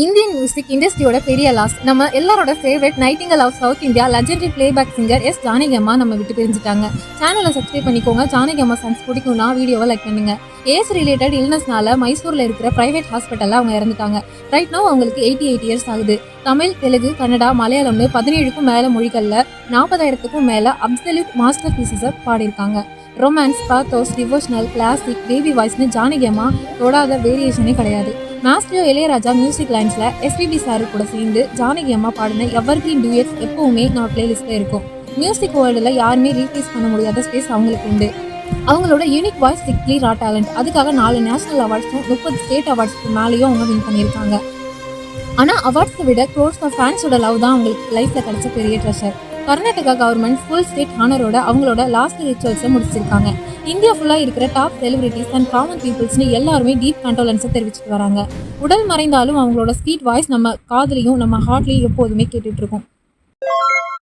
Indian music இண்டஸ்ட்ரியோட பெரிய loss. நம்ம எல்லாரோட favourite nightingale of south India legendary playback singer S Janaki அம்மா நம்ம விட்டு பிரிஞ்சுட்டாங்க. சேனலை சப்ஸ்கிரைப் பண்ணிக்கோங்க. ஜானகி அம்மா சாங்ஸ் பிடிக்கும்னா வீடியோவை லைக் பண்ணுங்க. ஏஜ் ரிலேட்டட் இல்னஸ்னால மைசூர்ல இருக்கிற பிரைவேட் ஹாஸ்பிட்டல்ல அவங்க இறந்துட்டாங்க. ரைட் நோ அவங்களுக்கு 88 இயர்ஸ் ஆகுது. தமிழ், தெலுங்கு, கன்னடா, மலையாளம்னு 17க்கும் மேல மொழிகள்ல 40,000க்கும் மேல அப்சல்யூட் மாஸ்டர் பீசஸை பாடியிருக்காங்க. Romance, pathos, devotional, classic, baby வாய்ஸ்னு ஜானகி அம்மா தொடாத வேரியேஷனே கிடையாது. மாஸ்டர் இளையராஜா மியூசிக் லைன்ஸ்ல எஸ்பிபி சாரு கூட சேர்ந்து ஜானகி அம்மா பாடின எவர்கிரீன் டூயட்ஸ் எப்பவுமே நம்ம பிளேலிஸ்ட்ல இருக்கும். மியூசிக் வேர்ல்டுல யாருமே ரீப்ளேஸ் பண்ண முடியாத ஸ்பேஸ் அவங்களுக்கு உண்டு. அவங்களோட யூனிக் வாய்ஸ், ஸ்ட்ரிக்ட்லி ரா டேலண்ட். அதுக்காக 4 நேஷனல் அவார்ட்ஸும் 30 ஸ்டேட் அவார்ட்ஸ்க்கு மேலேயும் அவங்க வின் பண்ணியிருக்காங்க. ஆனால் அவார்ட்ஸை விட க்ரோர்ஸ் ஆஃப் ஃபேன்ஸோட லவ் தான் அவங்களுக்கு லைஃப்ல கிடைச்ச பெரிய treasure. Karnataka government full state ஹானரோட அவங்களோட லாஸ்ட் ரிச்சுவல்ஸை முடிச்சிருக்காங்க. இந்தியா ஃபுல்லாக இருக்கிற டாப் செலிபிரிட்டிஸ் அண்ட் காமன் பீப்புள்ஸ்னு எல்லாருமே டீப் கண்டோலன்ஸை தெரிவிச்சுட்டு வராங்க. உடல் மறைந்தாலும் அவங்களோட ஸ்வீட் வாய்ஸ் நம்ம காதுலையும் நம்ம ஹார்ட்லையும் எப்போதுமே கேட்டுட்டு இருக்கோம்.